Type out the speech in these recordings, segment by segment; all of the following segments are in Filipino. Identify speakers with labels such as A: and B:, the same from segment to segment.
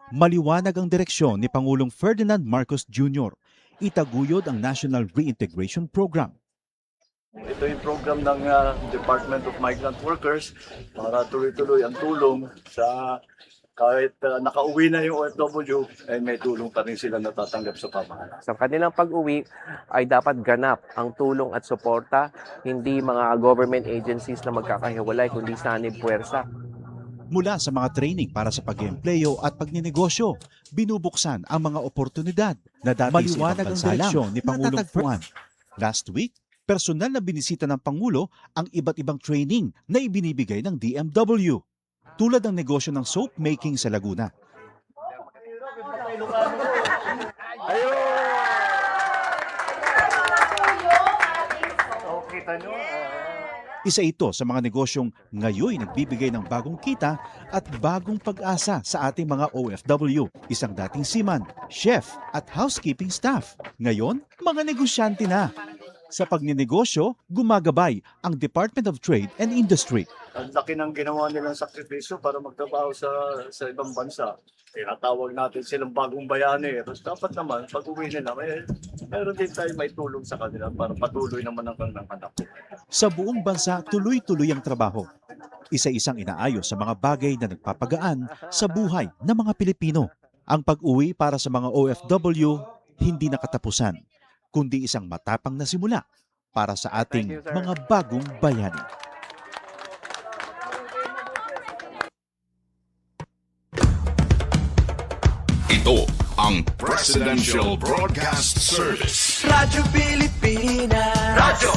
A: Maliwanag ang direksyon ni Pangulong Ferdinand Marcos Jr. Itaguyod ang National Reintegration Program.
B: Ito yung program ng Department of Migrant Workers para tuloy-tuloy ang tulong sa kahit nakauwi na yung OFW, ay may tulong pa rin sila natatanggap sa pamahalaan.
C: Sa kanilang pag-uwi ay dapat ganap ang tulong at suporta, hindi mga government agencies na magkakahiwalay, kundi sanib puwersa.
A: Mula sa mga training para sa pag-eempleyo at pagninegosyo, binubuksan ang mga oportunidad na dati sa ibang bansa lang ni Pangulong Ferdinand. Last week, personal na binisita ng Pangulo ang iba't ibang training na ibinibigay ng DMW, tulad ng negosyo ng soap making sa Laguna. Isa ito sa mga negosyong ngayon nagbibigay ng bagong kita at bagong pag-asa sa ating mga OFW. Isang dating seaman, chef at housekeeping staff. Ngayon, mga negosyante na. Sa pagninegosyo, gumagabay ang Department of Trade and Industry.
B: Ang laki ng ginawa nilang sakripisyo para magtrabaho sa ibang bansa. Tinatawag natin silang bagong bayani. Tapos dapat naman, pag uwi nila, meron din tayo may tulong sa kanila para patuloy naman ang kanilang anak.
A: Sa buong bansa, tuloy-tuloy ang trabaho. Isa-isang inaayos sa mga bagay na nagpapagaan sa buhay ng mga Pilipino. Ang pag-uwi para sa mga OFW, hindi nakatapusan, kundi isang matapang na simula para sa ating mga bagong bayani.
D: Ito ang Presidential Broadcast Service.
E: Radyo Pilipinas. Radyo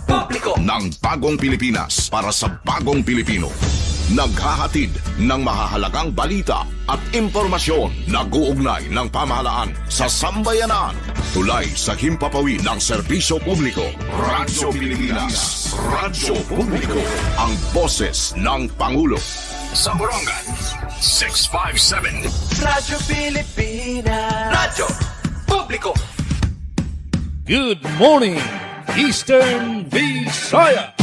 E: Publiko
D: Ng bagong Pilipinas para sa bagong Pilipino. Naghahatid ng mahahalagang balita at impormasyon na guugnay ng pamahalaan sa sambayanan. Tulay sa himpapawid ng serbisyo publiko. Radyo Pilipinas. Radyo Publiko. Ang boses ng Pangulo. Sa Borongan, 657.
E: Radyo Pilipinas. Radyo Publiko.
F: Good morning, Eastern Visaya.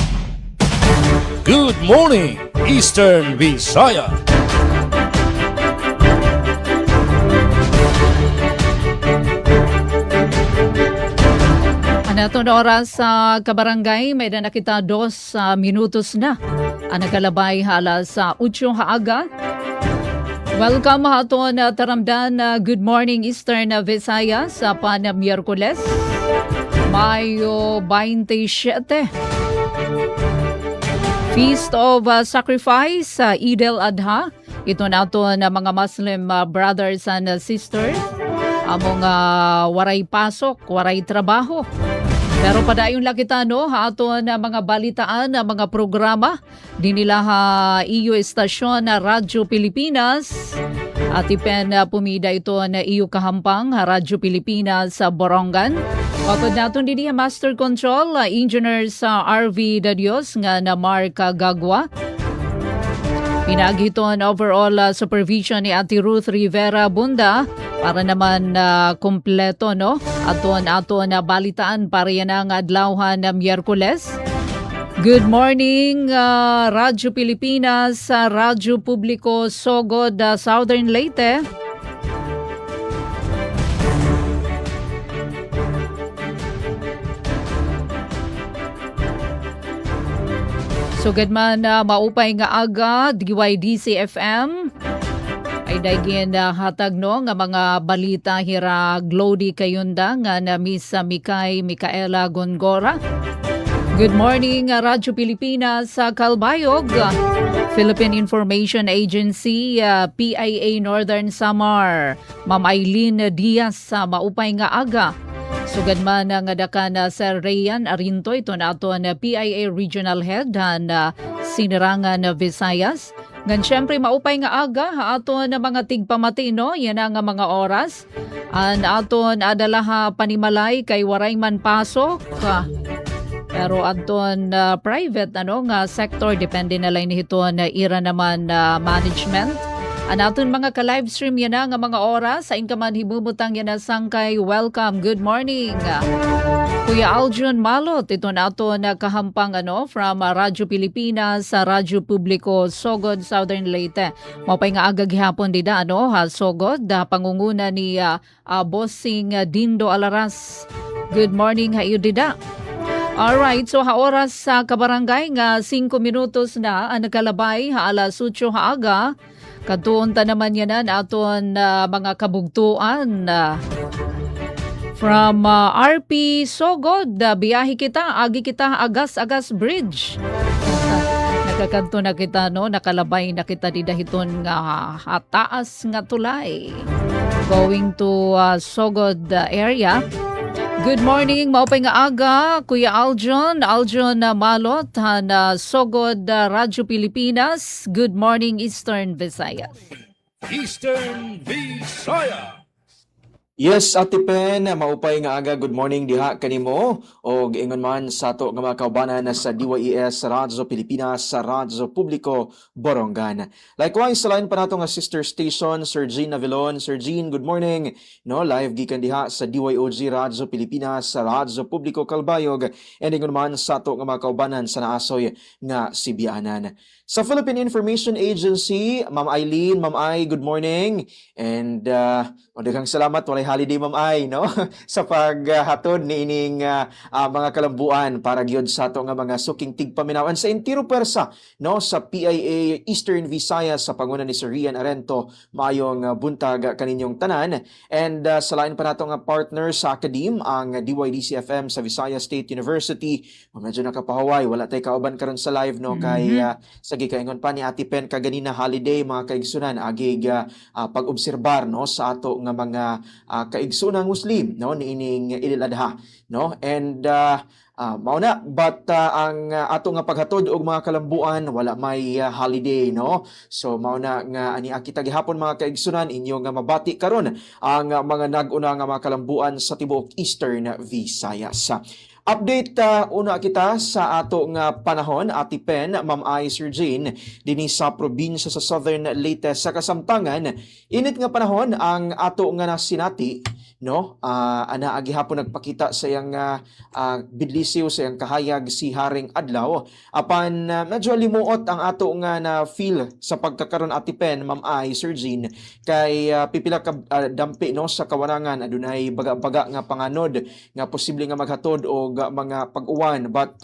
F: Good morning, Eastern Visaya.
G: Anaton oras sa kabarangay, may na nakita 2 minutos na. Ang nakalabay hala sa 8 haaga. Welcome haton taramdan Good Morning Eastern Visayas sa Miyerkules, Mayo 27. Feast of Sacrifice sa Eid al-Adha. Ito nato na mga Muslim brothers and sisters. Among waray pasok, waray trabaho. Pero padayon lakita no, ato na mga balitaan, na mga programa din nila iyo estasyon na Radyo Pilipinas. At ipen pumida ito na iyo kahampang Radyo Pilipinas sa Borongan. Kapag natin din Master Control, Engineer sa RV Dadios nga na Mark Gagwa. Pinagiton overall supervision ni Ate Ruth Rivera Bunda para naman kompleto no aton na balitaan para yan ang adlawhan na Miyerkules. Good morning Radyo Pilipinas sa Radyo Publiko Sogod, Southern Leyte. Sugad man maupay nga aga DYDC FM ay dagin hatag no nga mga balita hira Glody Kayunda nga na Miss Mikay Micaela Gongora. Good morning Radyo Pilipinas sa Calbayog, Philippine Information Agency, PIA Northern Samar, Ma'am Eileen Diaz sa maupay nga aga. Sugad man nga daka na Sir Rayan Arinto, ito na ito na PIA Regional Head na Sinirangan Visayas. Ngan syempre maupay nga aga, ato na mga tigpamati no, yan ang mga oras. Aton adalaha panimalay kay waray man pasok. Pero aton private nga sector, depende na lang nito na ira naman management. Anaton mga ka-livestream yan na nga mga oras sa inkaman hibubutang yan na sangkay. Welcome, good morning. Kuya Aljon Malot, ito na ito na kahampang from Radyo Pilipinas sa Radyo Publiko Sogod, Southern Leyte. Mapay nga aga gihapon dida Sogod, pangunguna ni Bossing Dindo Alaras. Good morning hayo dida. Alright, so oras sa kabarangay nga 5 minutos na ang nakalabay alas 8 haaga. Katuon ta naman yan aton mga kabugtuan. From RP Sogod, biyahe kita, agi kita Agas-Agas Bridge. Nakakanto na kita, nakalabay na kita di dahiton nga taas nga tulay. Going to Sogod area. Good morning, maupay nga aga, Kuya Aljon Malot, Sogod, Radyo Pilipinas. Good morning, Eastern Visayas.
F: Eastern Visayas.
H: Yes, Ate Pen, maupay nga aga, good morning diha kanimo o ingon man sa to nga mga kaubanan na sa DYES Radyo Pilipinas sa Radyo Publiko Borongan. Likewise, sa line pa nato nga sister station, Sir Jean Navilon. Sir Jean, good morning. Live gikan diha sa DYOG Radyo Pilipinas sa Radyo Publiko Kalbayog and ingon man sa to nga mga kaubanan sa naasoy nga Sibianan. Sa Philippine Information Agency, Ma'am Eileen, Ma'am Ai, good morning. And daghang salamat, walay holiday Ma'am Ai, sa paghatod ni ining mga kalambuan para gyud sa ato nga mga suking tigpaminawan sa entero persa, sa PIA Eastern Visayas sa panguna ni Sir Rian Arento. Maayong buntag kaninyong tanan. And sa lain pa nato nga partner sa Academe, ang DYDC-FM sa Visayas State University. Medyo nakapahaway, wala tay kauban karon sa live kay sa gikaingon pa ni Ate Pen kaganina holiday mga kaigsunan agig pag-obserbar sa ato nga mga kaigsunang Muslim niining Idul Adha and mauna but ang ato nga paghatod og mga kalambuan wala may holiday so mauna nga ani kita gihapon mga kaigsunan inyo nga mabati karon ang mga nag-una nga mga kalambuan sa tibuok Eastern Visayas. Update una kita sa ato nga panahon, Ate Pen, Ma'am Ai, Sir Jean, dinhi sa probinsya sa Southern Leyte sa kasamtangan. Init nga panahon ang ato nga nasinati, ana agihapon nagpakita sa iyang bidlisiw sa iyang kahayag si Haring Adlaw. Apan medyo limuot ang ato nga na feel sa pagkakaron, Ate Pen, Ma'am Ai, Sir Jean, kay pipila ka dampi sa kawarangan adunay baga-baga nga panganod nga posible nga maghatod og mga pag-uwan but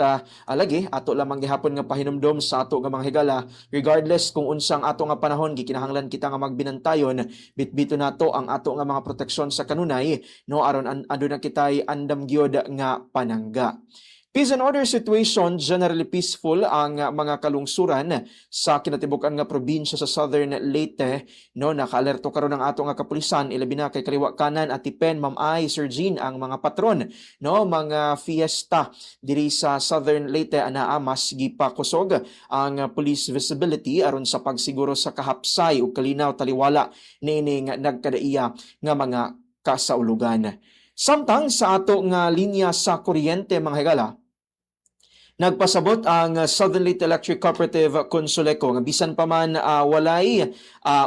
H: lagi ato lamang gihapon nga pahinumdom sa ato nga mga higala regardless kung unsang ato nga panahon gikinahanglan kita nga magbinantayon bitbito nato ang ato nga mga proteksyon sa kanunay aron aduna kitay andam gyud nga panangga. Peace and order situation, generally peaceful ang mga kalungsuran sa kinatibukan nga probinsya sa Southern Leyte. Naka-alerto karon ang ato nga kapulisan, ilabi na kay kaliwa kanan, Ate Pen, Ma'am Ai, Sir Jean, ang mga patron, mga fiesta diri sa Southern Leyte, anaa mas gipakusog ang police visibility aron sa pagsiguro sa kahapsay ug kalinaw taliwala niining nagkadaiya nga mga kasaulugan. Samtang sa ato nga linya sa kuryente mga higala, nagpasabot ang Southern Leyte Electric Cooperative Consuleco nga bisan pa man walay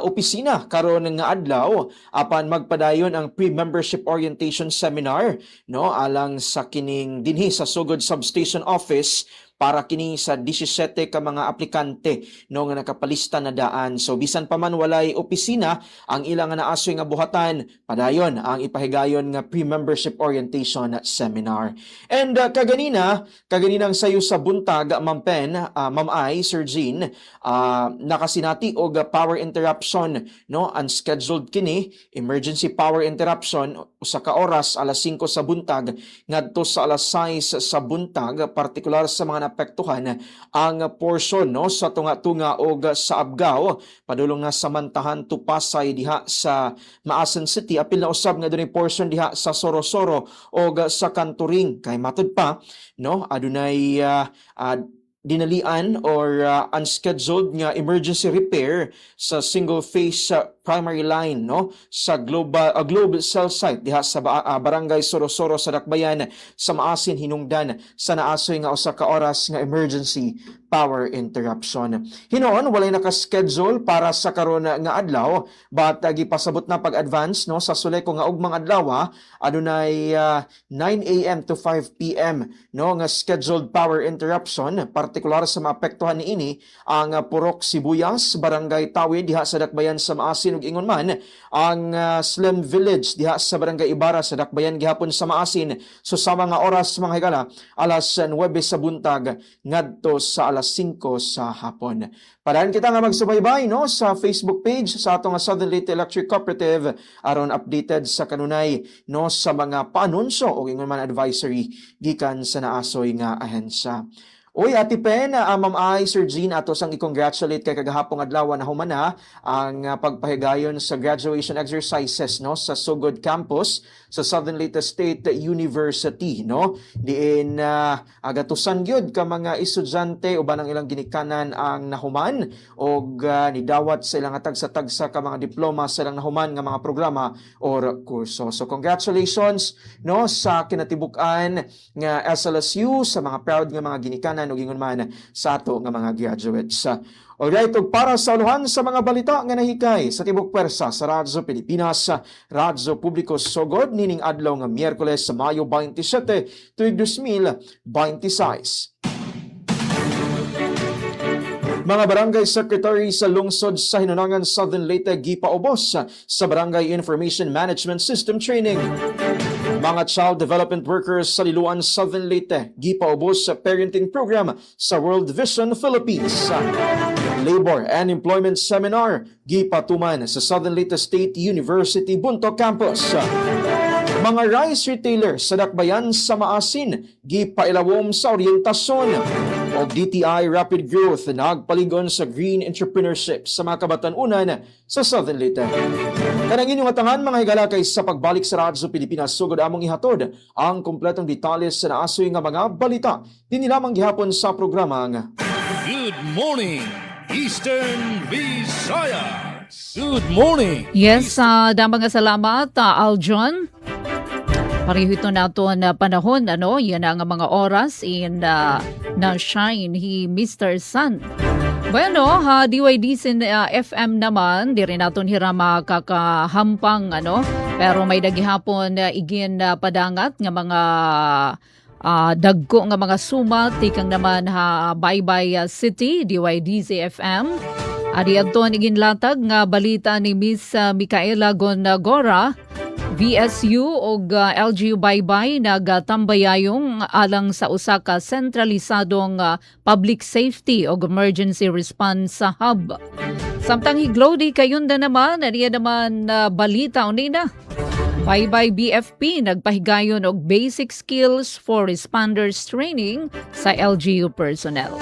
H: opisina karon nga adlaw apan magpadayon ang pre-membership orientation seminar alang sa kining dinhi sa Sugod Substation Office para kini sa 17 ka mga aplikante nga nakapalista na daan. So bisan pa man walay opisina ang ilang nga naasoy nga buhatan, padayon ang ipahigayon nga pre-membership orientation seminar. And kaganinang sayo sa buntag, Ma'am Pen, Ma'am Ai, Sir Jean, nakasinati og power interruption, unscheduled kini, emergency power interruption usa ka oras alas 5 sa buntag ngadto sa alas 6 sa buntag, partikular sa mga naapektuhan ang portion sa tunga-tunga og sa Abgao padulong na samantahan to Pasay diha sa Maasin City, apil na usab nga dunay portion diha sa Sorosoro og sa Kanturing. Kay matud pa adunay dinalian or unscheduled nga emergency repair sa single phase primary line no sa Globe Cell Site diha sa Barangay Sorosoro sa Dakbayan sa Maasin hinungdan sa naasoy nga usa ka oras nga emergency power interruption. Hinoon walay naka-schedule para sa karon nga adlaw but gipasabot na pag-advance no sa Suleko nga ugmang adlaw adunay 9 a.m. to 5 p.m. no nga scheduled power interruption partikular sa maapektuhan niini ang Purok Sibuyas, Barangay Tawid diha sa Dakbayan sa Maasin ug ingon man ang Slim Village diha sa Barangay Ibarra sa Dakbayan gihapon sa Maasin so sa mga oras mga higala alas 9 sa buntag ngadto sa alas 5 sa hapon. Parahan kita nga magsubaybay no sa Facebook page sa atong Southern Leyte Electric Cooperative aron updated sa kanunay no sa mga paanunsyo o ingon man advisory gikan sa naasoy nga ahensya. Uy, Ate Pen, Ma'am Ay, Sir Jean, ato sang i-congratulate kay kagahapong adlaw na humana ang pagpahigayon sa graduation exercises no sa Sugod Campus sa Southern Leyte State University no. Diin agatusan gyud ka mga estudyante uban ang ilang ginikanan ang nahuman og nidawat sa ilang tagsa-tagsa ka mga diploma sa ilang nahuman nga mga programa or kurso. So congratulations no sa kinatibuk-an nga SLSU sa mga proud nga mga ginikanan o gingon man sa ato nga mga graduates. Alright, ug para sa uluhan sa mga balita nga nahikay sa tibok pwersa sa Radyo Pilipinas, Radyo Publiko Sogod nining adlaw nga Miyerkules sa Mayo 27, tuig 2026. Mga barangay secretary sa lungsod sa Hinunangan Southern Leyte gipaubos sa Barangay Information Management System Training. Mga child development workers sa Liloan Southern Leyte gipaubos sa parenting program sa World Vision Philippines. Labor and Employment Seminar gipatuman sa Southern Leyte State University Bunto Campus. Mga rice retailer sa Dakbayan sa Maasin gipailawom sa oryentasyon. O DTI Rapid Growth nagpaligon sa green entrepreneurship sa mga kabatanunan sa Southern Leyte. Kanang inyong atangan mga higala kay sa pagbalik sa Radyo Pilipinas sugod among ihatod ang kompletong detalye sa naasoy nga mga balita. Dinhi lamang gihapon sa programang
F: Good morning, Eastern Visayas. Good morning.
G: Yes, damang nga salamat, Aljon. Pareho ito nato na panahon, yan ang mga oras in na-shine hi Mr. Sun. Bueno, DYDC FM naman, di rin natin hirama kakahampang, pero may dagihapon igin padangat nga mga dagko nga mga sumat, tikang naman Baybay City, DYDC FM. Ari adton igin latag nga balita ni Miss Micaela Gonagora, VSU og LGU Baybay nagatambayayong alang sa usa ka sentralisadong public safety o emergency response hub. Samtang higlodi kayunda naman, ariya naman balita unina. Baybay BFP nagpahigayon og basic skills for responders training sa LGU personnel.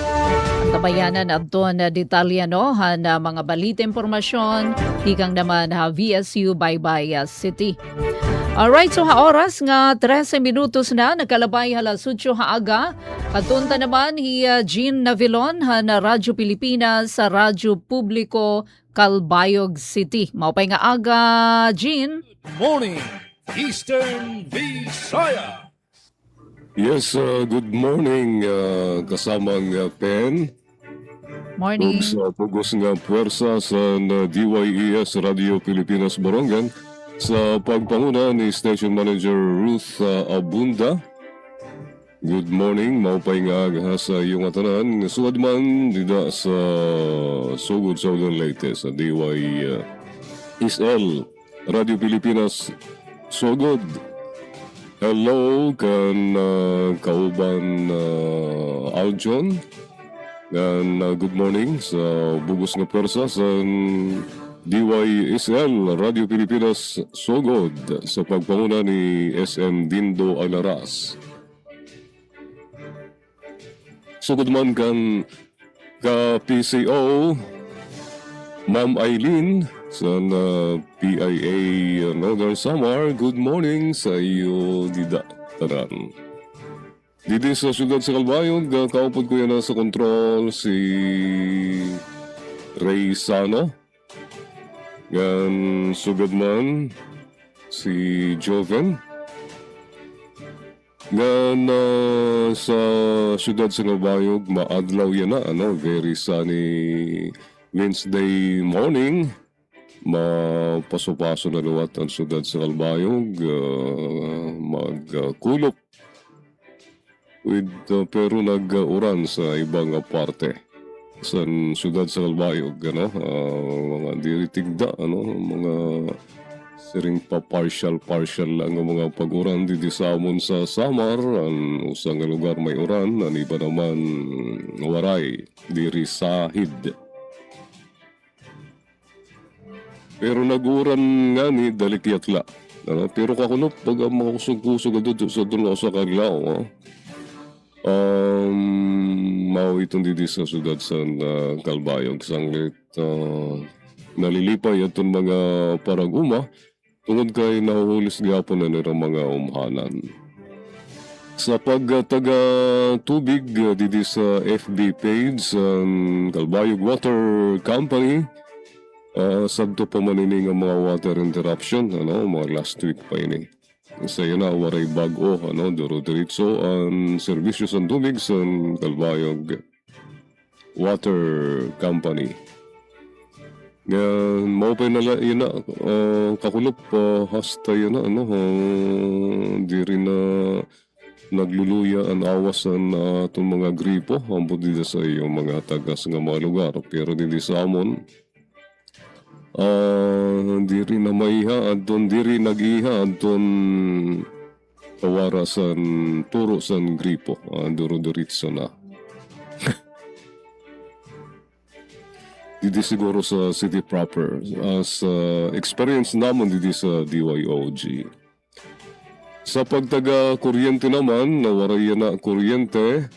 G: Ang tabayanan adto na detalye na mga balita impormasyon tikang naman VSU Baybay City. Alright, so oras nga 13 minutos na nagkalabay alas 8 haaga. Katunta naman Jean Navilon na Radyo Pilipinas sa Radyo Publiko Calbayog City. Maupay nga aga, Jean.
F: Morning, Eastern Visayas.
I: Yes, good morning kasamang Pen.
G: Morning.
I: Sa pugos nga puwersa sa DYES Radio Pilipinas Borongan sa pagpanguna ni Station Manager Ruth Abunda. Good morning, maupay nga aga sa iyong atanan. Suwad man dida sa Sugod Southern Leyte sa DYESL Radio Pilipinas Sugod. Hello kan kauban Aljon. And good morning sa bugos nga pwersa sa DYSL Radio Pilipinas Sugod sa pagpanguna ni SM Dindo Alaras. Sugod man kan ka PCO Ma'am Eileen sa PIA Northern Samar. Good morning sa iyo dida tanan. Dito sa siyudad sa Calbayog, kaupod ko yan sa control si Ray Sano. Ngan sugad man si Joven. Ngan sa siyudad sa Ngabayog, maadlaw yan na, very sunny Wednesday morning. Mapaso-paso na luwat ang siyudad sa Kalbayog, magkulop. Pero nag-uran sa ibang parte sa siyudad sa Kalbayog, mga diritigda, mga siring pa partial lang ang mga pag-uran dito sa amon sa Samar, ang usang lugar may uran, ang iba naman waray, diri sahid. Pero nag-uran nga ni dalikyatla. Pero kakulop, pag makakusog-kusog doon sa dulo sa Kaglaw, mao itong didi sa sudad sa Kalbayog, sanglit nalilipay itong mga paraguma, tungod kay nahuhulis gapon na nila mga umhanan. Sa pagtaga tubig didi sa FB page ng Kalbayog Water Company, sabto pa manining ang mga water interruption, mga last week pa ini. Sa na waray bago, duro-diritso ang serbisyo sa tubig sa Kalbayog Water Company. Ngayon, maupay na yun na, kakulop, hasta yun na, di rin na nagluluya ang awasan itong mga gripo, ang budida sa iyong mga tagas ng mga lugar. Pero hindi sa amon, di rin na maiha, di rin nag-iha, tawara sa turo sa gripo, duro-diritso na. Dito siguro sa city proper, as experience naman dito sa DYOG. Sa pagtaga kuryente naman, nawarayan na kuryente,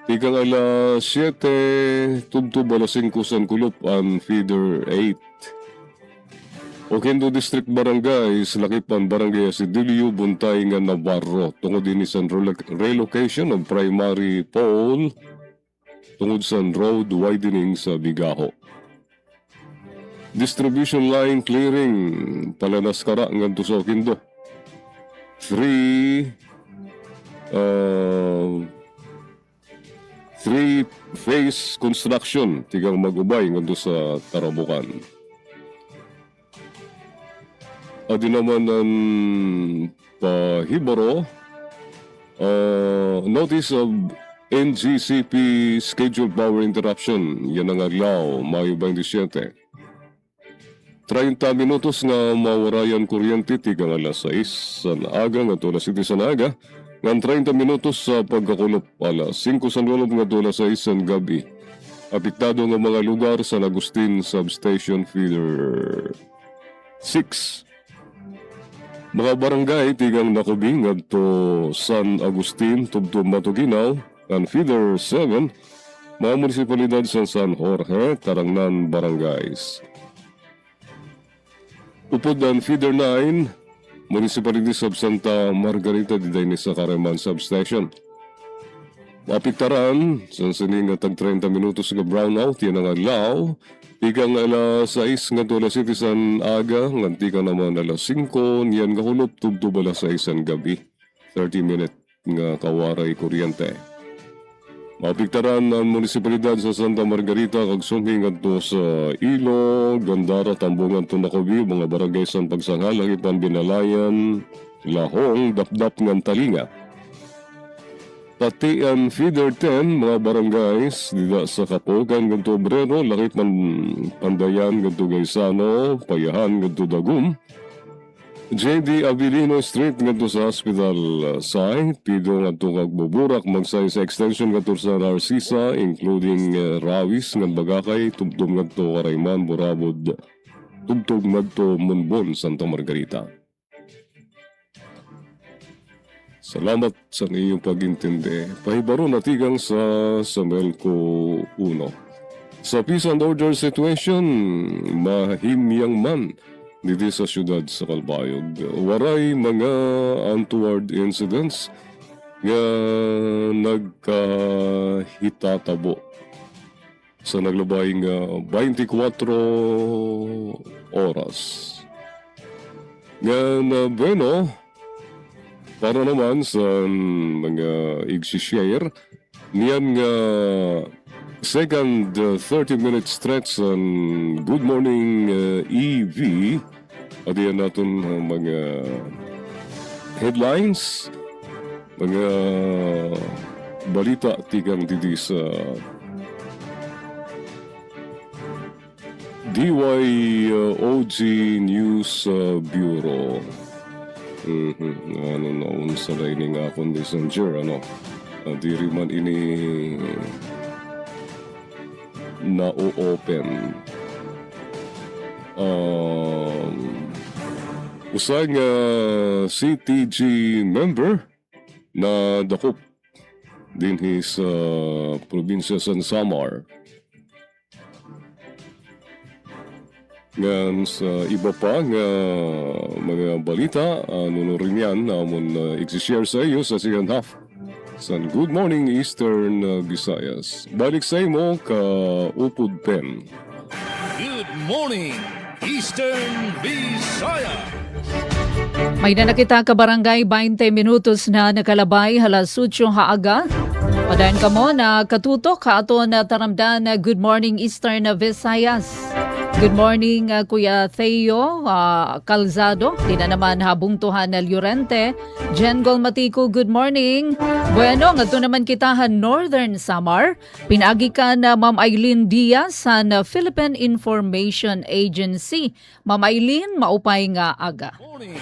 I: ikang alas 7, tubtub alas 5 san kulop ang feeder 8. Oquendo District Barangay, Lakipan Barangay Asidilio, Buntay nga Navarro, tungod din sa relocation of primary pole, tungod sa road widening sa Bigaho. Distribution line clearing, Palanaskara, nganto sa Oquendo. 3-phase construction, tigang magubay nganto sa Tarabukan. Adi naman ang pahibaro, notice of NGCP scheduled power interruption, yan ang adlaw, Mayo 27. 30 minutos nga mawarayan kuryente tigang alas 6 sa aga nga alas 7 sa aga, ngan 30 minutos sa pagkakulop alas 5 sa lulog nga alas 6 sa gabi. Apektado nga mga lugar sa Agustin Substation Feeder 6. Mga barangay tigang Nakubing ngadto San Agustin, Tubtub, Matuginaw, and Feeder 7, mga munisipalidad sa San Jorge, Tarangnan Barangays. Upod ang Feeder 9, Municipality of Santa Margarita di dahil sa Kareman Substation. Mapiktaran, sa sining nga tag 30 minutos nga brownout, yan ang adlaw. Ikang alas 6 nga to alas 7 san aga, nganti ka naman alas 5, niyan nga hulop, tubtub alas 6 san gabi. 30 minute nga kawaray kuryente. Mapiktaran ang munisipalidad sa Santa Margarita kag suming adto sa Ilo, Gandara, Tambungan, Tunacobi, mga barangay sa Pagsanghal, Ipan, Binalayan, Lahong, Dapdap, ngan Talinga. Pati ang Feeder 10, mga barangays, dida sa Katugan, ganto Obrero, Lakip man Pandayan, ganto Gaisano, Payahan, ganto Dagum, JD Abilino Street ngadto sa hospital site, pido ngadto kag Buburak, magsay sa extension ngadto sa Narcisa, including Rawis, ngan Bagakay, tubtub ngadto Karayman, Burabod, tubtub ngadto Munbon, Santa Margarita. Salamat sa inyong pag-intindi. Pahibaro natigang sa Samelco 1. Sa peace and order situation, mahimyang man dito sa siyudad sa Kalbayog. Waray mga untoward incidents nga nagkahitatabo sa naglabayng 24 oras. Nga bueno, para naman sa mga ig-share, niyan nga second 30-minute stretch on Good Morning EV, at yan natin mga headlines, mga balita tigang didi sa DYOG News Bureau. Ano na unsa rin nga messenger, ano? Diri man ini na-open. Usay nga CTG member na dakop din sa probinsya San Samar. Ngan sa iba pa nga mga balita, nunurin yan namon i-share sa iyo sa second half sa Good Morning Eastern Visayas. Balik sa imo ka Upod Pen.
F: Good morning, Eastern Visayas.
G: May na nakita ka barangay 20 minutos na nakalabay halas 8 haaga. Padayon ka mo na katutok ka ato na taramdan na Good Morning Eastern Visayas. Good morning Kuya Theo Calzado. Di na naman habungtuhan na Llorente. Jengol Matico, good morning. Bueno, ngadto naman kitahan Northern Samar. Pinagi ka na Ma'am Eileen Diaz sa Philippine Information Agency. Ma'am Eileen, maupay nga aga.
F: Morning,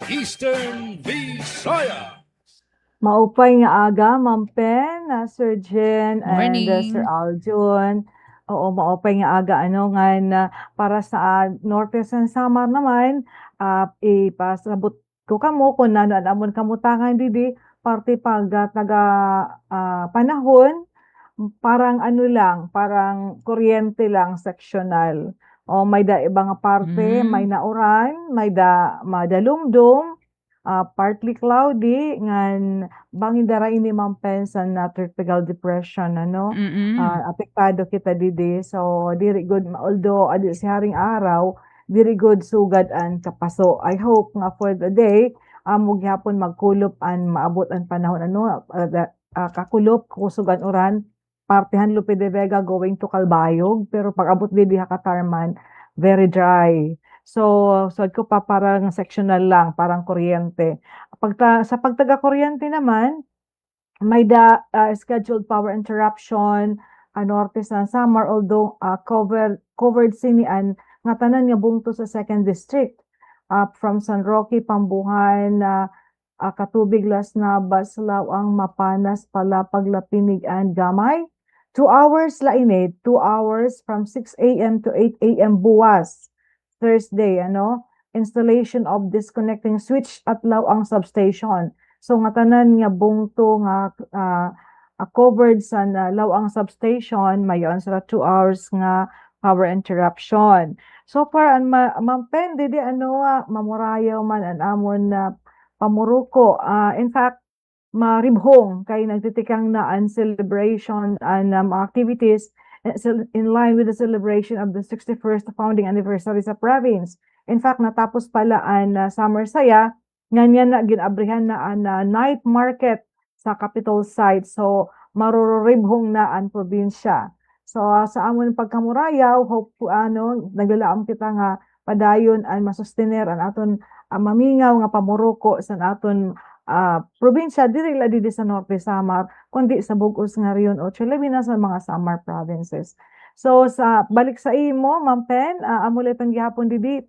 F: Eastern Visayas.
J: Maupay nga aga, Ma'am Pen, Sir Jen,
G: Morning.
J: and Sir Aljun. Oo, maupay nga aga, para sa Norte San Samar naman, ipasabot ko kamo kung amon kamutangan didi, parte pag taga panahon, parang parang kuryente lang, sectional. O may da ibang parte, may nauran, may madalumdum, partly cloudy, ngan bangin dara ini mampensan na tropical depression, apektado kita didi. So, diri good, although adi si haring araw, diri good sugad an kapaso. I hope nga for the day, gyapon magkulop an maabot ang panahon, kakulop, kusugan uran, partihan Lupe de Vega going to Calbayog, pero pag abot didi Hakatarman, very dry. So ko pa parang sectional lang, parang kuryente. Sa pagtaga-kuryente naman, may scheduled power interruption, Norte San Samar, although covered sinian nga tanan nga bungto sa 2nd District. From San Roque, Pambuhan, Katubig, Las Navas, Lawang, Mapanas, Palapag, Lapinig, and Gamay. 2 hours lainid, 2 hours from 6 a.m. to 8 a.m. buwas. Thursday, installation of disconnecting switch at Lawang substation. So nga tanan nga bungto nga covered sa Lawang substation, mayon sa 2 hours nga power interruption. So far Ma'am Pen, didi mamurayaw man an amon na pamuruko. In fact, maribhong kay nagtitikang na an celebration and activities in line with the celebration of the 61st founding anniversary sa province. In fact, natapos pala ang Summer Saya, ganyan na ginabrihan na ang night market sa capital site. So, marururibhong na ang probinsya. So, sa amon pagkamurayaw, hope naglalaam kita nga padayon ang masustener ang aton mamingaw nga pamuruko sa aton probinsya, dili la didi sa Norte Samar, kundi sa bugos nga riyon o labi na sa mga Samar provinces. So, balik sa imo, Ma'am Pen, amulitan gihapon didi,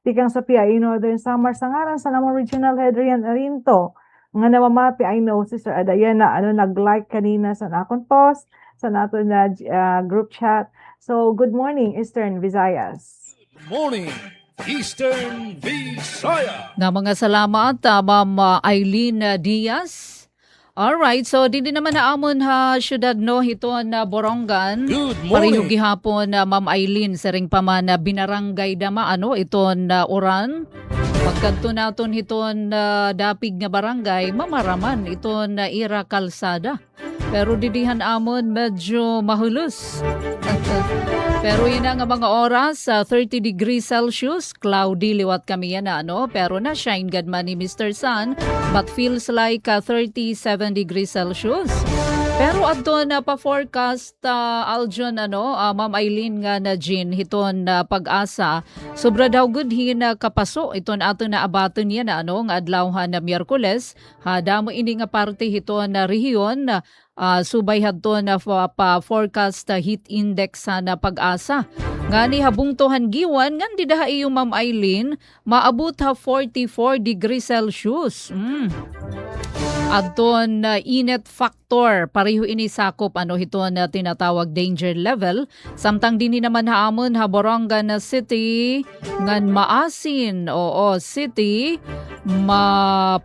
J: tikang sa PIA Northern Samar, sa ngaran sa namang regional head riyan Arinto, nga namamapi, I know, Sister Adayana, nag-like kanina sa akong post, sa nato na group chat. So, good morning, Eastern Visayas.
F: Good morning, Eastern Visayas.
G: Na mga salamat, Ma'am Eileen Diaz. Alright, so di naman na amon syudad hiton na Borongan.
F: Good
G: Parihog
F: morning.
G: gihapon Ma'am Eileen sa ring paman na binarangay dama iton oran. Pagkanto naton hiton dapig nga barangay, mamaraman iton ira kalsada. Pero didihan amon medyo mahulus. Pero yun na nga mga oras, 30 degrees Celsius, cloudy, liwat kami yan ano, pero na shine God man ni Mr. Sun, but feels like 37 degrees Celsius. Pero adto na pa-forecast Aljon Ma'am Eileen nga na Jean hiton pag-asa sobra daw gudhin na kapaso iton ato na abaton niya na nga adlawhan na Miyerkules damo ini nga parte hiton na rehiyon subay hadto na pa-forecast heat index na pag-asa. Nga ni habungtohan giwan ngan di daha iyo Ma'am Eileen maabot 44 degrees Celsius. Adton init factor pareho ini sakop hiton na tinatawag danger level samtang dinhi naman haamon Borongan City ngan maasin city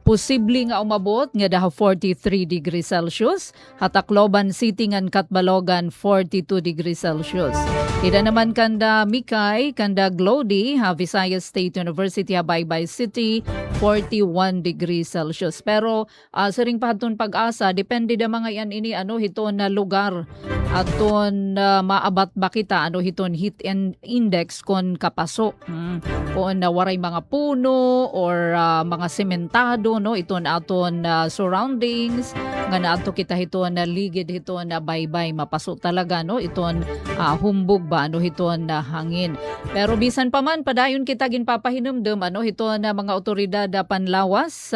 G: posible nga umabot nga daha 43 degrees Celsius Tacloban City ngan Catbalogan 42 degrees Celsius. Ida naman kanda Mikay kanda Glody Visayas State University Baybay City 41 degrees Celsius. Pero saring pahaton pag-asa depende da mga yan ini hiton na lugar aton maabat ba kita hiton heat index kon kapaso kon waray mga puno or mga sementado iton aton surroundings nga naadto kita hiton na ligid hiton na baybay mapaso talaga iton humbog ba hiton na hangin. Pero bisan pa man padayon kita ginpapahinumdum hiton na mga otoridad panlawas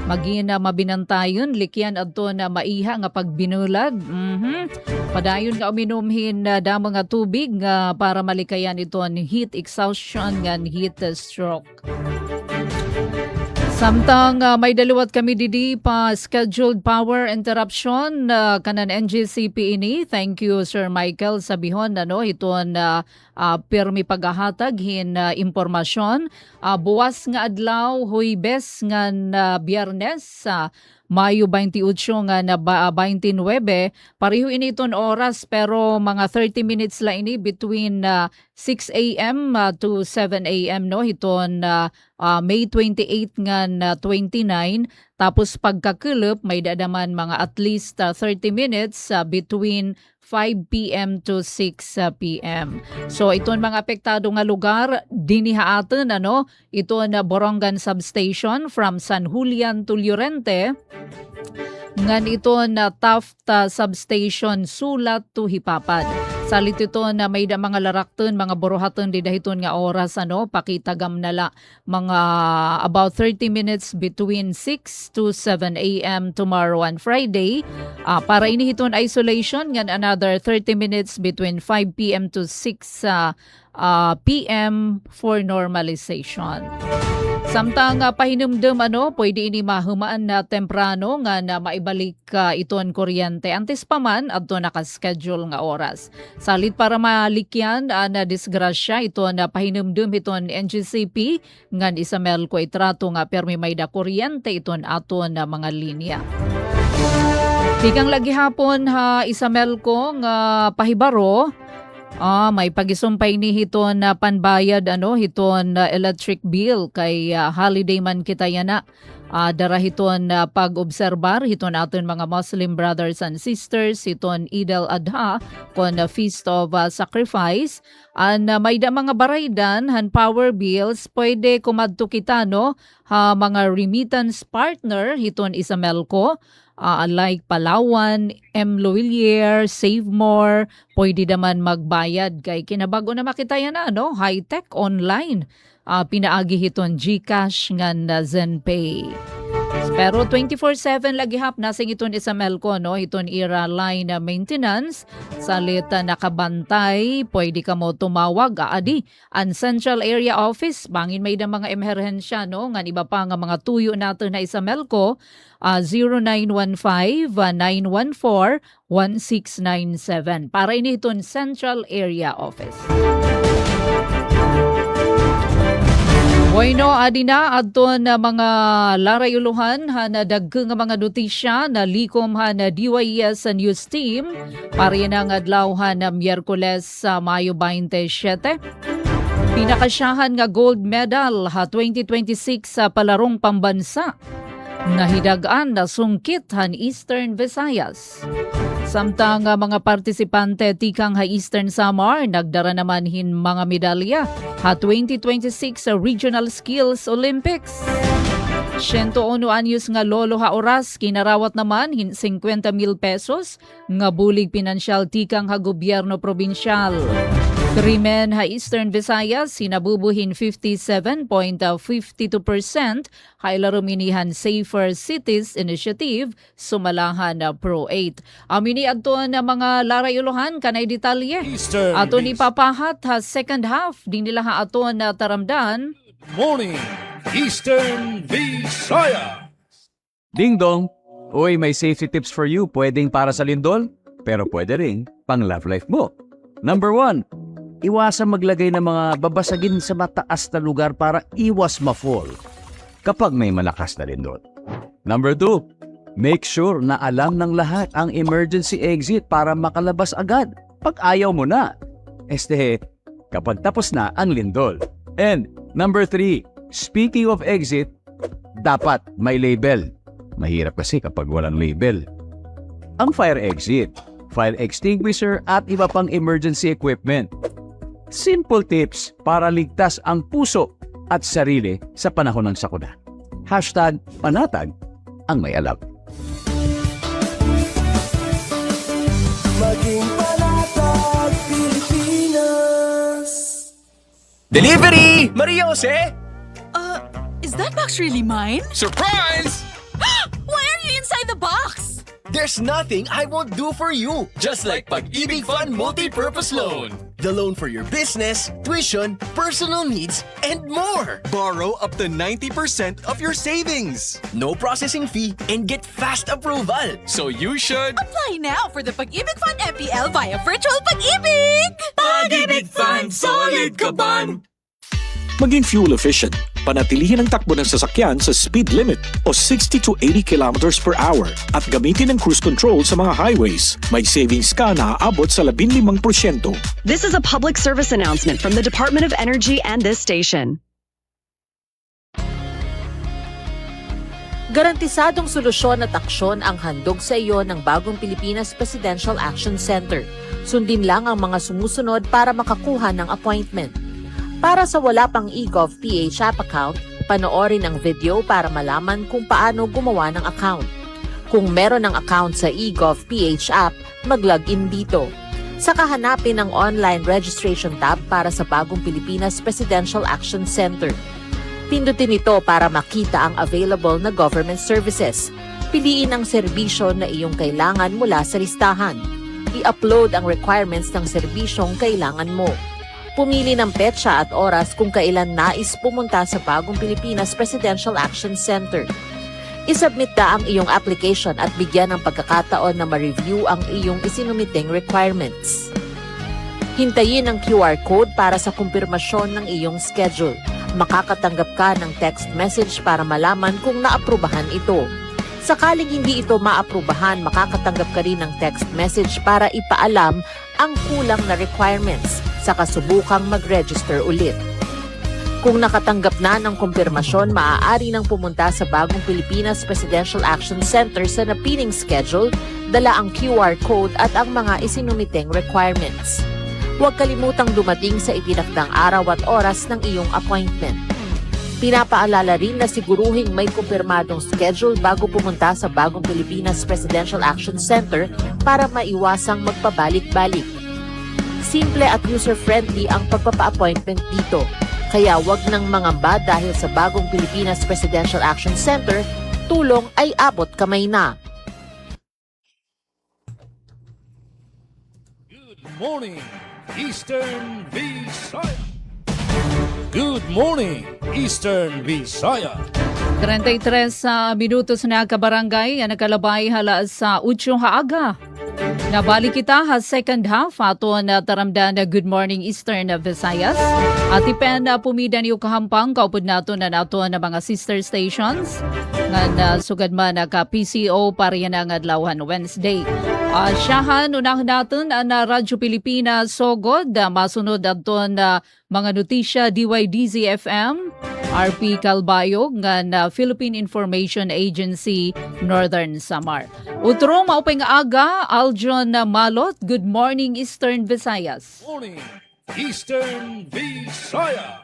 G: maging mabinantayon likyan adto na maiha nga pagbinulad. Padayon nga uminumhin da mga tubig para malikayan iton heat exhaustion ngan heat stroke. Samtang may daliwat kami didi pa scheduled power interruption kanan NGCP ini. Thank you Sir Michael sabihon iton pirmi paghahatag hin impormasyon. Buwas nga adlaw Huwebes ngan Biyernes Mayo 28 nga na 29 pareho initon oras pero mga 30 minutes la ini between 6 a.m. to 7 a.m. hiton May 28 nga 29 tapos pagkakulop may dadaman mga at least 30 minutes between 5 p.m. to 6 p.m. So iton mga apektado nga lugar dinihaaton ito na Borongan Substation from San Julian to Llorente ngan ito na Taft Substation Sulat to Hipapad. Salit ito na may da mga larakton, mga buruhaton di dahiton nga oras pakitagam nala mga about 30 minutes between 6 to 7 a.m. tomorrow on Friday. Para inihiton isolation ngan another 30 minutes between 5 p.m. to 6 p.m. for normalization. Samtang pahinumdum pwede ini mahumaan na temprano nga na maibalik iton kuryente. Antes pa man adto naka-schedule nga oras. Salit para malikyan na disgrasya ito na pahinumdum iton NGCP ngan isamel ko itrato nga permi may da kuryente iton aton na mga linya. Tigang lagi hapon isamel ko nga pahibaro. May pagisumpay ni hiton na panbayad hiton electric bill kay holiday man kita yana. Dara hiton pag-obserbar hiton aton mga Muslim brothers and sisters hiton Eid al-Adha kon Feast of Sacrifice. May da mga baraydan han power bills pwede kumadto kita mga remittance partner hiton Isamelco. Like Palawan, M. Lovillier, Save More, pwede naman magbayad kay kinabago na makita yan high-tech online. Pinaagi hiton GCash ngan ZenPay. Pero 24/7 lagi hap nasing iton Isamelco iton ira line maintenance salit nakabantay pwede ka mo tumawag adi ang Central Area Office bangin may da mga emerhensya ngan iba pa nga mga tuyo nato na Isamelco 0915-914-1697 para ini iton Central Area Office. Bueno, adina adton na mga larayuluhan na dagkeng nga mga notisya na likom na DYES News Team para yan ang adlaw na Miyerkules sa Mayo 27. Pinakasyahan nga gold medal 2026 sa palarong pambansa. Nahidagaan na sungkit han Eastern Visayas. Samtang mga partisipante tikang ha Eastern Samar nagdara naman hin mga medalya ha 2026 sa Regional Skills Olympics. 101 anyos nga lolo ha oras kinarawat naman hin 50,000 pesos nga bulig pinansyal tikang ha gobyerno probinsyal. Krimen ha Eastern Visayas sinabubuhin 57.52% kaila ruminihan Safer Cities Initiative sumalahan na Pro 8. Amini adto na mga larayuluhan kanay detalye.
F: Eastern
G: Ato ni
F: Vis-
G: papahat ha second half din nila ha ato na taramdan.
F: Morning, Eastern Visaya.
K: Ding dong! Uy, may safety tips for you. Pwedeng para sa lindol, pero pwede rin pang love life mo. Number 1, iwasan maglagay ng mga babasagin sa mataas na lugar para iwas ma-fall kapag may malakas na lindol. Number 2, make sure na alam ng lahat ang emergency exit para makalabas agad pag ayaw mo na. Kapag tapos na ang lindol. And number 3, speaking of exit, dapat may label. Mahirap kasi kapag walang label. Ang fire exit, fire extinguisher at iba pang emergency equipment. Simple tips para ligtas ang puso at sarili sa panahon ng sakuna. #panatag ang may alam.
E: Maging panatag Pilipinas. Delivery! Maria Jose?
L: Is that box really mine?
E: Surprise!
L: Why are you inside the box?
E: There's nothing I won't do for you. Just like Pag-ibig Fund Multi-Purpose Loan. The loan for your business, tuition, personal needs, and more. Borrow up to 90% of your savings. No processing fee and get fast approval. So you should...
L: Apply now for the Pag-ibig Fund MPL via Virtual Pag-ibig!
E: Pag-ibig Fund, solid ka ban!
M: Maging fuel efficient. Panatilihin ang takbo ng sasakyan sa speed limit o 60 to 80 kilometers per hour at gamitin ang cruise control sa mga highways. May savings ka na aabot sa 15%.
N: This is a public service announcement from the Department of Energy and this station.
O: Garantisadong solusyon at aksyon ang handog sa iyo ng Bagong Pilipinas Presidential Action Center. Sundin lang ang mga sumusunod para makakuha ng appointment. Para sa wala pang eGov.ph app account, panoorin ang video para malaman kung paano gumawa ng account. Kung meron ng account sa eGov.ph app, mag-login dito. Saka hanapin ang online registration tab para sa Bagong Pilipinas Presidential Action Center. Pindutin ito para makita ang available na government services. Piliin ang serbisyo na iyong kailangan mula sa listahan. I-upload ang requirements ng serbisyong kailangan mo. Pumili ng petsa at oras kung kailan nais pumunta sa Bagong Pilipinas Presidential Action Center. I-submit na ang iyong application at bigyan ng pagkakataon na ma-review ang iyong isinumiting requirements. Hintayin ang QR code para sa kumpirmasyon ng iyong schedule. Makakatanggap ka ng text message para malaman kung naaprubahan ito. Sakaling hindi ito maaprubahan, makakatanggap ka rin ng text message para ipaalam ang kulang na requirements sa kasubukang mag-register ulit. Kung nakatanggap na ng kumpirmasyon, maaari nang pumunta sa Bagong Pilipinas Presidential Action Center sa napiling schedule, dala ang QR code at ang mga isinumiting requirements. Huwag kalimutang dumating sa itinakdang araw at oras ng iyong appointment. Pinapaalala rin na siguruhing may kumpirmadong schedule bago pumunta sa Bagong Pilipinas Presidential Action Center para maiwasang magpabalik-balik. Simple at user-friendly ang pagpapa-appointment dito. Kaya wag nang mangamba dahil sa Bagong Pilipinas Presidential Action Center, tulong ay abot kamay na.
F: Good morning, Eastern Visaya. Good morning, Eastern Visaya.
G: 33 minutos na kabarangay ang nakalabay hala sa 8 haaga. Nabalik kita ha second half ato na taramdan na Good Morning Eastern Visayas. At ipen na pumidan yung kahampang kaupod nato na mga sister stations nga sugad man ka PCO para yan ang adlawhan Wednesday. Siyahan, unahan natin ang Radyo Pilipinas Sogod. Masunod aton mga notisya DYDZ-FM, RP Calbayog, nga Philippine Information Agency, Northern Samar. Utro, maupay nga aga, Aljon Malot. Good morning, Eastern Visayas.
F: Morning, Eastern Visayas.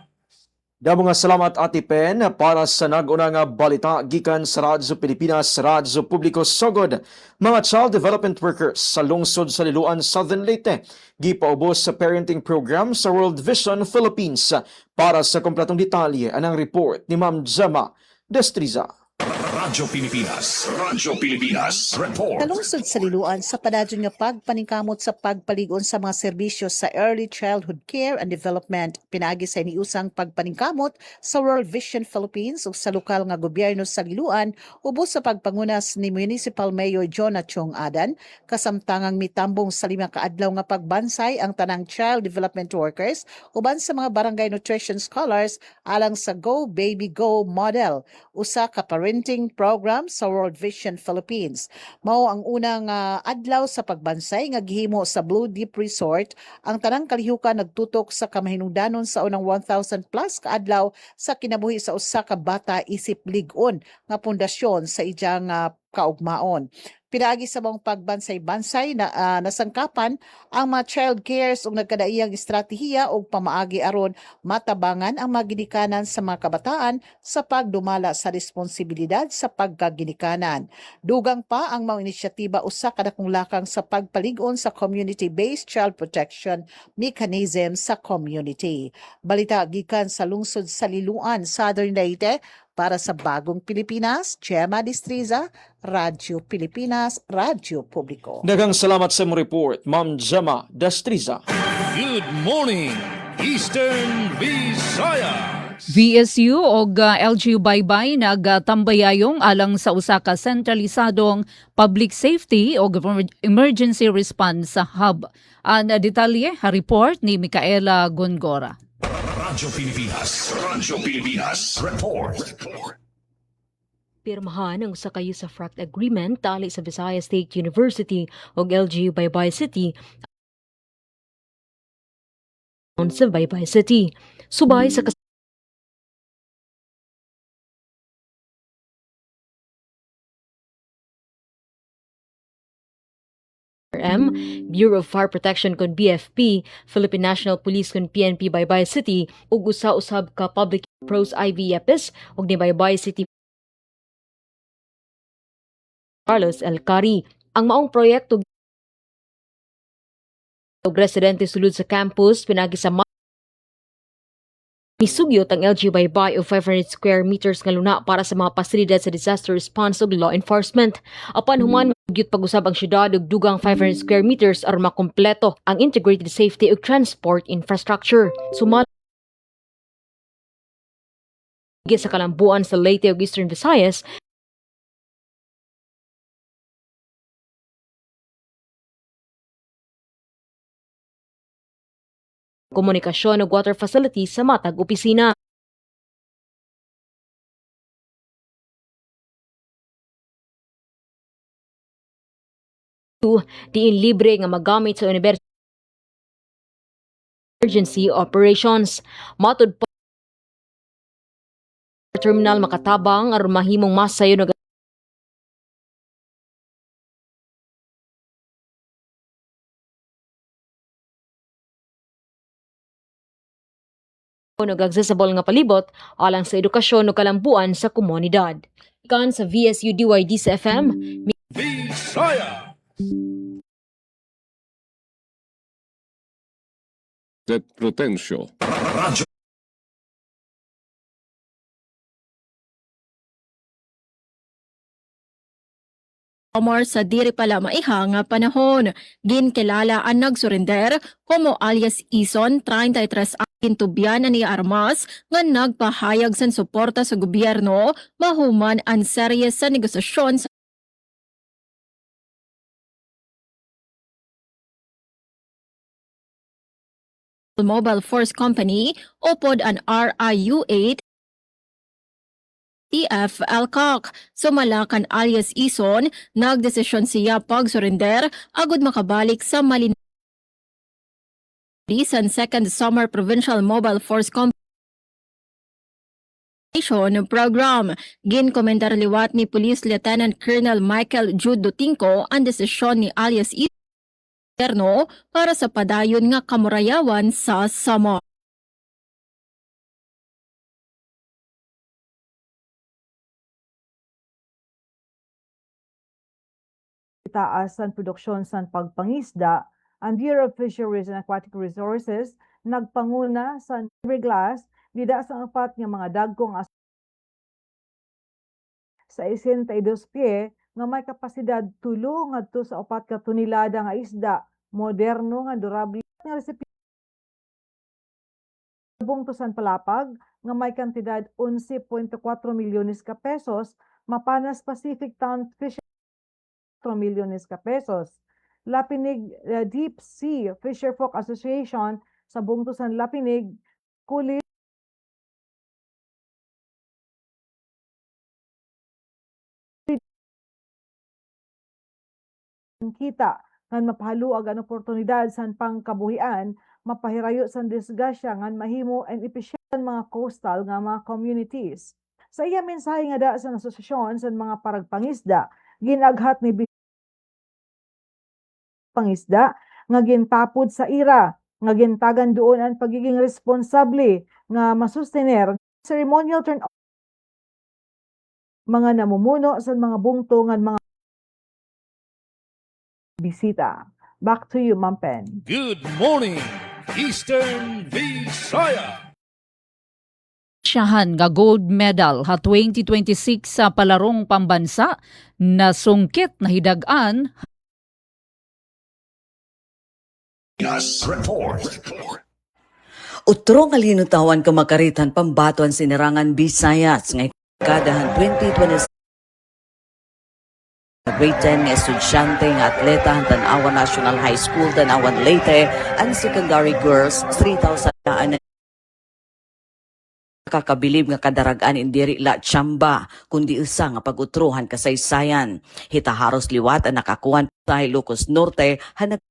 H: Damo nga salamat Ate Pen para sa nag-una nga balita gikan sa Radyo Pilipinas, Radyo Publiko Sogod. Mga child development workers sa lungsod sa Liloan, Southern Leyte gipaubos sa parenting program sa World Vision Philippines. Para sa kompletong detalye, anang report ni Ma'am Gemma Destriza.
D: Radyo Pilipinas Report.
P: Kalungsod sa Liloan sa padadyon nga pagpaningkamot sa pagpaligon sa mga serbisyo sa Early Childhood Care and Development. Pinaagi sa iniusang pagpaningkamot sa World Vision Philippines ug sa lokal nga gobyerno sa Liloan ubos sa pagpangunas ni Municipal Mayor Jonah Chong Adan, kasamtangang mitambong sa 5 kaadlaw nga pagbansay ang tanang child development workers uban sa mga barangay nutrition scholars alang sa Go Baby Go model, usa ka parenting program sa World Vision Philippines. Mao ang unang adlaw sa pagbansay nga gihimo sa Blue Deep Resort. Ang tanang kalihukan nagtutok sa kamahinungdanon sa unang 1,000 plus kaadlaw sa kinabuhi sa usa ka bata isip lig-on nga pundasyon sa ijang kaugmaon. Pinaagi sa mong pagbansay-bansay na nasangkapan ang mga child cares ug nagkadaiyang estratehiya ug pamaagi aron matabangan ang mga ginikanan sa mga kabataan sa pagdumala sa responsibilidad sa pagkaginikanan. Dugang pa ang mga inisyatiba usa ka dakong lakang sa pagpalig-on sa community-based child protection mechanism sa community. Balita gikan sa lungsod sa Liloan, Southern Leyte. Para sa Bagong Pilipinas, Gemma Destriza, Radyo Pilipinas, Radyo Publiko.
H: Daghang salamat sa mong report, Ma'am Gemma Destriza.
F: Good morning, Eastern Visayas.
G: VSU o LGU Baybay nagtambayayong alang sa usa ka sentralisadong public safety o emergency response hub. Ang detalye, report ni Micaela Gongora.
D: Radyo Pilipinas Report.
Q: Pirmahan ang sakayo sa FRACT Agreement tali sa Visayas State University o LGU Baybay City sa Baybay City. Subay sa Bureau of Fire Protection kon BFP, Philippine National Police kon PNP Baybay City ug usa-usab ka public pros IV Yepes ug ni Baybay City Carlos Elcari. Ang maong proyekto ug residente sulod sa campus pinagi sa misugyot ang LGU Baybay o 500 square meters nga luna para sa mga pasilidad sa disaster response ug law enforcement. Apan human gyud pag-usab ang syudad og dugang 500 square meters aron makompleto ang integrated safety ug transport infrastructure. Sumala sa kalambuan sa Leyte ug Eastern Visayas, komunikasyon ug water facilities sa matag opisina. Diin libre nga magamit sa emergency operations. Matud pa terminal makatabang aron mahimong masayon og accessible nga palibot alang sa edukasyon ug kalambuan sa komunidad. Ikan sa VSU DYDZ-FM,
F: Visayas.
I: Tet Protensyo.
R: Omar sa diri pala maiha nga panahon. Ginkilala ang nagsurrender como alias Ison 33 Tubyan ni Armas nga nagpahayag sa suporta sa gobyerno mahuman ang serye sa negosasyon sa Mobile Force Company o pod an RIU-8 TF Alcock. Sumalakan alias Ison, nagdesisyon siya pag-surrender agud makabalik sa Malinisan 2nd Summer Provincial Mobile Force Program. Ginkomentar liwat ni Police Lieutenant Colonel Michael Jude Dutinco ang desisyon ni alias Ison para sa padayon nga kamurayawan sa Samar.
J: Itaas ang produksyon sa pagpangisda, ang Bureau of Fisheries and Aquatic Resources nagpanguna sa fiberglass dida sa apat nga mga dagkong sa 62 pie nga may kapasidad tulo ngadto sa 4 ka tonelada nga isda, moderno nga durable nga resipi bungtusan palapag nga may kantidad 11.4 milyones ka pesos, Mapanas Pacific Town Fishing 4 milyones ka pesos. Lapinig Deep Sea Fisher Folk Association sa bungtusan Lapinig, kulit kita ngan mapahaluag ang oportunidad sa pangkabuhian, mapahirayo sa disgrasya ngan mahimo and efficient mga coastal nga mga communities. Sa iya mensahe nga da sa asosasyon sa mga paragpangisda, ginaghat ni pangisda nga gintapod sa ira, nga gintagan doon ang pagiging responsable nga masustener ceremonial turn mga namumuno sa mga bungtungan mga bisita. Back to you, Ma'am Pen.
F: Good morning, Eastern Visaya.
G: Siyahan nga gold medal ha 2026 sa palarong pambansa na sungkit na hidag-an
S: Utro nga linutawan ka makaritan pambatuan sinirangan Visayas ngay kadahan 2026 grade 10 nga estudyante nga atleta ang Tanawa National High School Tanawan Leyte and secondary girls 3,000 na kakabilib nga kadaragan indiri la Chamba kundi usa nga pag-utrohan kasaysayan. Hitaharos liwat ang nakakuhan sa Ilocos Norte hanag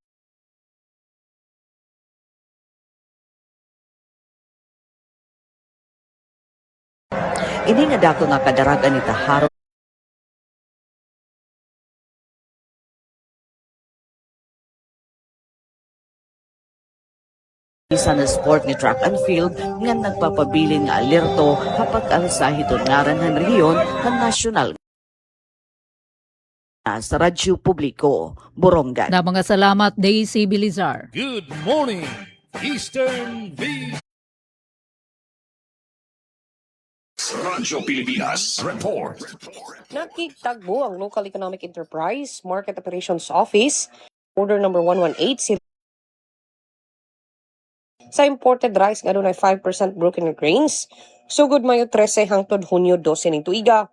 S: ini nga dako nga kadaragan ni Taharo isa na sport ni track and field nga nagpapabilin nga alerto kapag ang sa hitungaran ng rehiyon ng nasyonal sa Radyo Publiko, Borongan.
G: na mga salamat Daisy Bilizar.
F: Good morning, Eastern Visaya.
D: Radyo Pilipinas Report.
T: Nakikitagbo ang Local Economic Enterprise Market Operations Office, order number 118 sa imported rice nga dunay 5% broken grains. Sugod Mayo 13 hangtod Hunyo 12 ning tuiga.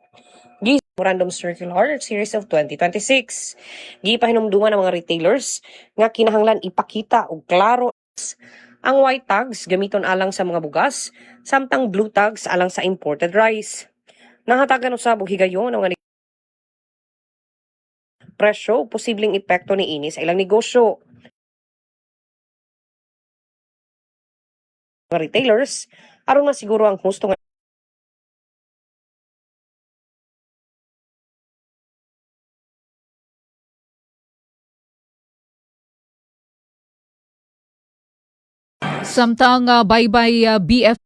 T: Memorandum Circular Series of 2026. Gipahinumduman ng mga retailers nga kinahanglan ipakita og klaro ang white tags gamiton alang sa mga bugas, samtang blue tags alang sa imported rice. Nahatagan usab og higayon ang mga presyo, posibleng epekto ni ini sa ilang negosyo. Mga retailers aron masiguro ang husto nga
G: Samtang baybay BF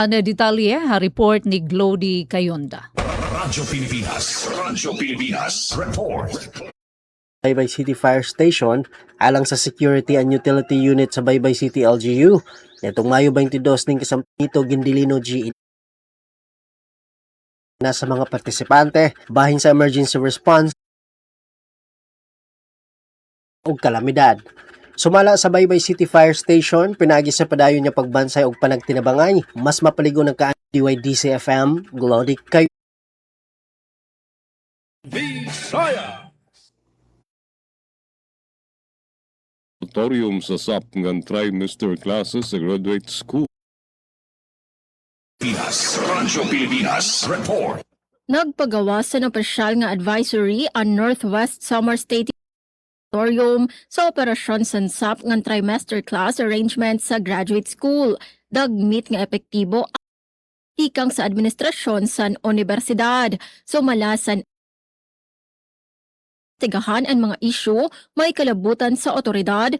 G: na detalye ha report ni Glody Kayonda.
D: Radyo Pilipinas Report.
U: Baybay City Fire Station alang sa security and utility unit sa Baybay City LGU. Netong Mayo 22 ning kasampito gindilino GE na sa mga partisipante bahin sa emergency response og kalamidad. Sumala sa Baybay City Fire Station, pinagi sa padayon niya pagbansay og panagtinabangay. Mas mapaligo ng kaan DYDC-FM, Glody kayo.
F: Visaya.
I: Auditorium sa SAP ngan trimester classes sa graduate school.
M: Radyo Pilipinas Report.
R: Nagpagawa sa opisyal nga advisory ang Northwest Summer State Auditorium sa operasyon sansap ng trimester class arrangement sa graduate school. Dagmit nga epektibo ang tikang sa administrasyon sa universidad. Sumalasan tigahan ang mga isyu may kalabutan sa otoridad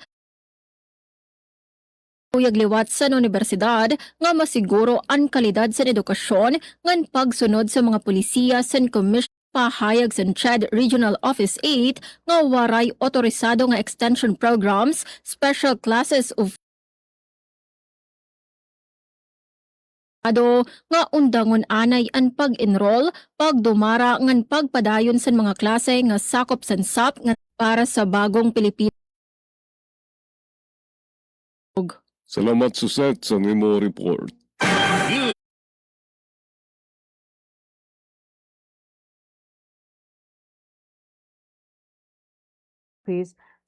R: uyag liwat sa universidad nga masiguro ang kalidad sa edukasyon ngan pagsunod sa mga polisiya sa commission pahayag sa CHED Regional Office 8 nga waray otorisado nga extension programs, special classes of nga undangon anay ang pag-enroll, pagdumara ngan pagpadayon sa mga klase nga sakop sansap nga para sa bagong Pilipinas.
I: Salamat Suset sa nimo report.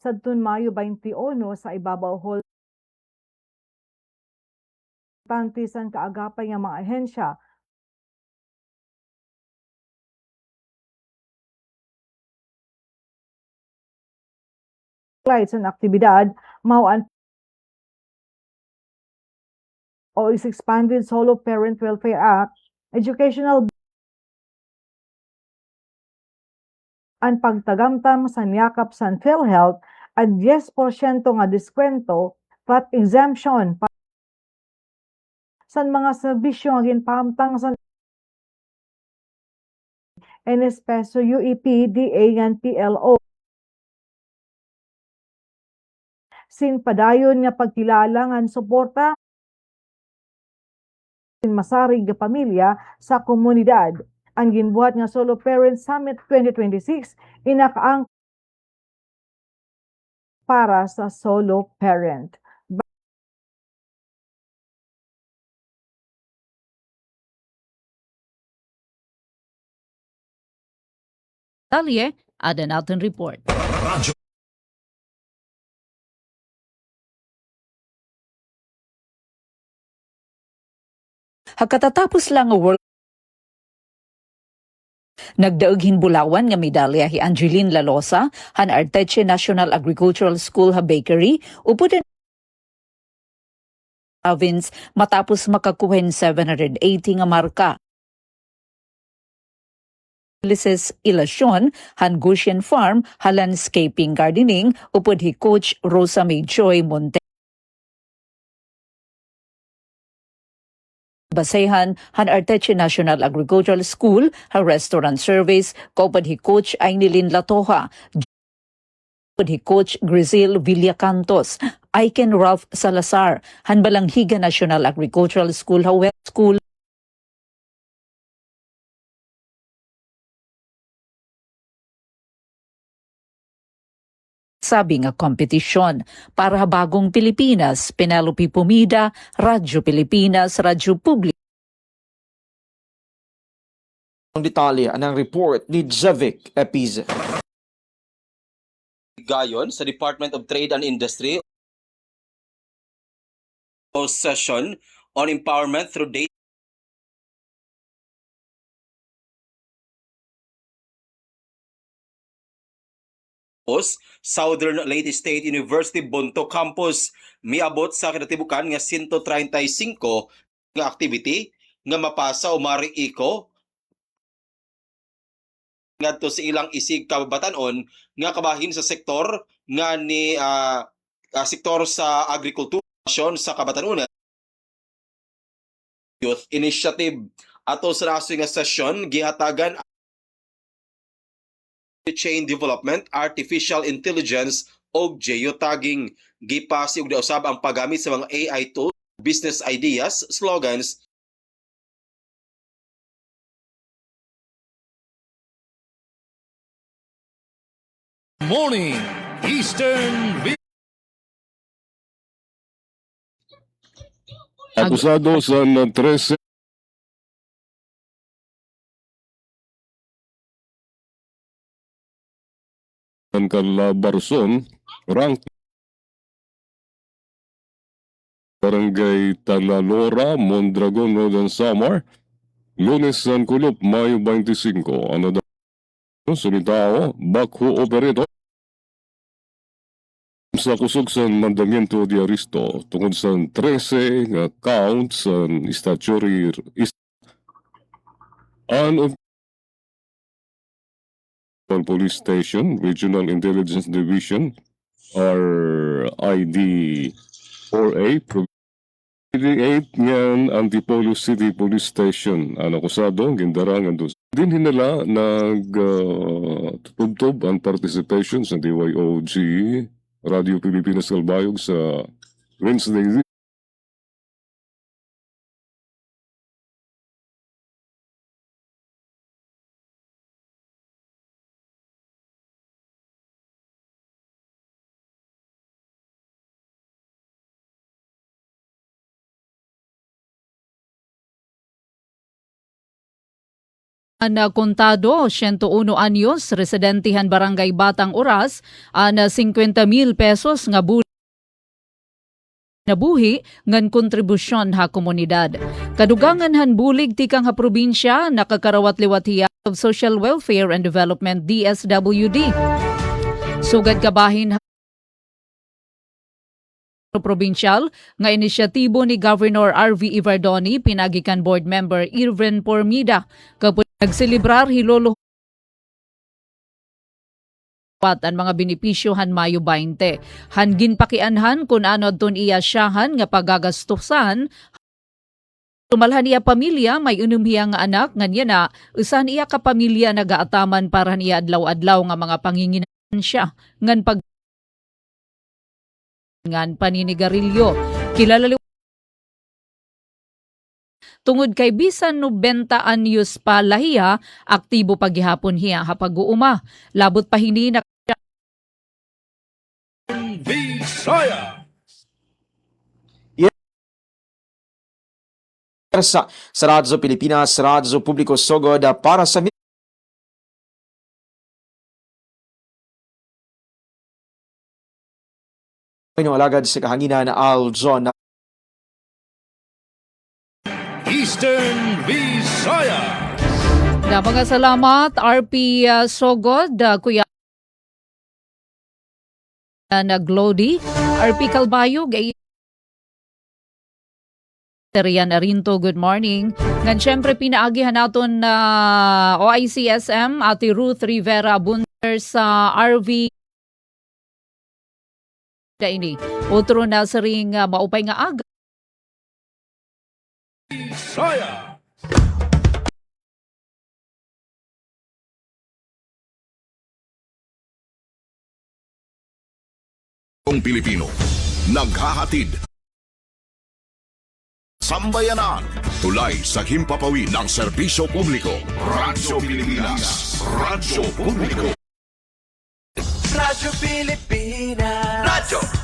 J: Sadtun Mayo 21 sa ibabaw hall tantisan kaagapay nga mga ahensya flights and aktibidad mao o is expanded Solo Parent Welfare Act, educational ang pagtagamtam sa niyakap sa PhilHealth at 10% nga diskwento VAT exemption sa mga serbisyo nga ginpahamtang sa NSPESO, UEP, DA, and PLO. Sin padayon nga pagkilala nga suporta masarig nga pamilya sa komunidad. Ang ginbuhat nga Solo Parent Summit 2026 inakaang para sa solo parent.
G: Talye, ada natin report.
O: Hagkatatapos lang ang World Nagdaog hinbulawan nga medalya hi Angeline Lalosa han Arteche National Agricultural School ha bakery upod province matapos makakuhen 780 nga marka. Lises Ilasyon han Gushian Farm ha landscaping gardening upod hi Coach Rosa May Joy Monte. Basehan han Arteche National Agricultural School ha restaurant service kaupad hi Coach Ainilin Latoha, kaupad hi Coach Grizil Villacantos, Aiken Ralph Salazar han Balanghiga National Agricultural School ha West School. Sabi nga kompetisyon para bagong Pilipinas, Penelope Pumida, Radyo Pilipinas, Radyo Publiko.
H: Ang detalye anang report ni Javik Epize.
C: Gayon sa Department of Trade and Industry session on empowerment through data. Southern Leyte State University Bonto Campus miabot sa kinatibukan nga 135 nga activity nga mapasa o mariiko ngadto sa ilang isig kababatanon nga kabahin sa sektor nga ni sektor sa agrikultura sa kabatanon Youth Initiative ato sa naso nga session gihatagan chain development, artificial intelligence o geotagging. Gipasi og usab ang paggamit sa mga AI tools, business ideas, slogans.
F: Morning Eastern
I: Akusado sa 13 Calabarzon, rank Barangay Talalora, Mondragon, Northern Samar. Lunes San Kulop, Mayo 25. Ano daw? Solitao, Bakho Operator. Sa kusog sa mandamiento di Aristo, tungod sa 13 nga count sa statutory of Police Station, Regional Intelligence Division, RID 4A, 88 yan Antipolo City Police Station. Ang akusado, gindarangan doon. Din hinala nagtutubtob ang participation sa DYOG Radio Pilipinas Kalbayog sa Wednesday.
G: Na kontado, 101 anyos, residentihan Barangay Batang Oras, na 50,000 pesos nga nabuhi ngan kontribusyon ha komunidad. Kadugangan han bulig tikang ha probinsya, nakakarawat-liwat hiya of Social Welfare and Development DSWD. Sugad kabahin provincial nga inisyatibo ni Governor R.V. Ivardoni, pinagikan board member Irvin Pormida, kapag nagselebrar hilolo ang mga benepisyohan Mayo 20. Hangin pakianhan kung ano doon iya siyahan nga pagagastusan. Tumalhan iya pamilya, may unumhiya nga anak, nga niya na, usan iya ka pamilya nagaataman para niya adlaw-adlaw nga mga panginginan siya. Ngan pag ngan paninigarilyo. Kilala tungod kay bisan 90 anyos pa lahiya, aktibo paghihapon hiya hapag-uuma. Labot pa hini na
F: Visaya.
H: Sa Radyo Pilipinas, Radyo Publiko Sogod para sa alagad sa kahanginan na Aljon.
F: Eastern Visaya.
G: mga salamat, RP Sogod, Kuya Naglodi, RP Kalbayog, Rian Arinto, good morning. Ngan syempre pinaagihan naton na OICSM, Ate Ruth Rivera Bunter sa RV ini. Otro na sa ring maupay nga aga.
F: Visaya.
D: Pilipino, naghahatid sambayanan, tulay sa himpapawid ng serbisyo publiko. Radyo Pilipinas, Radyo Publiko.
E: Radyo Pilipinas. Radyo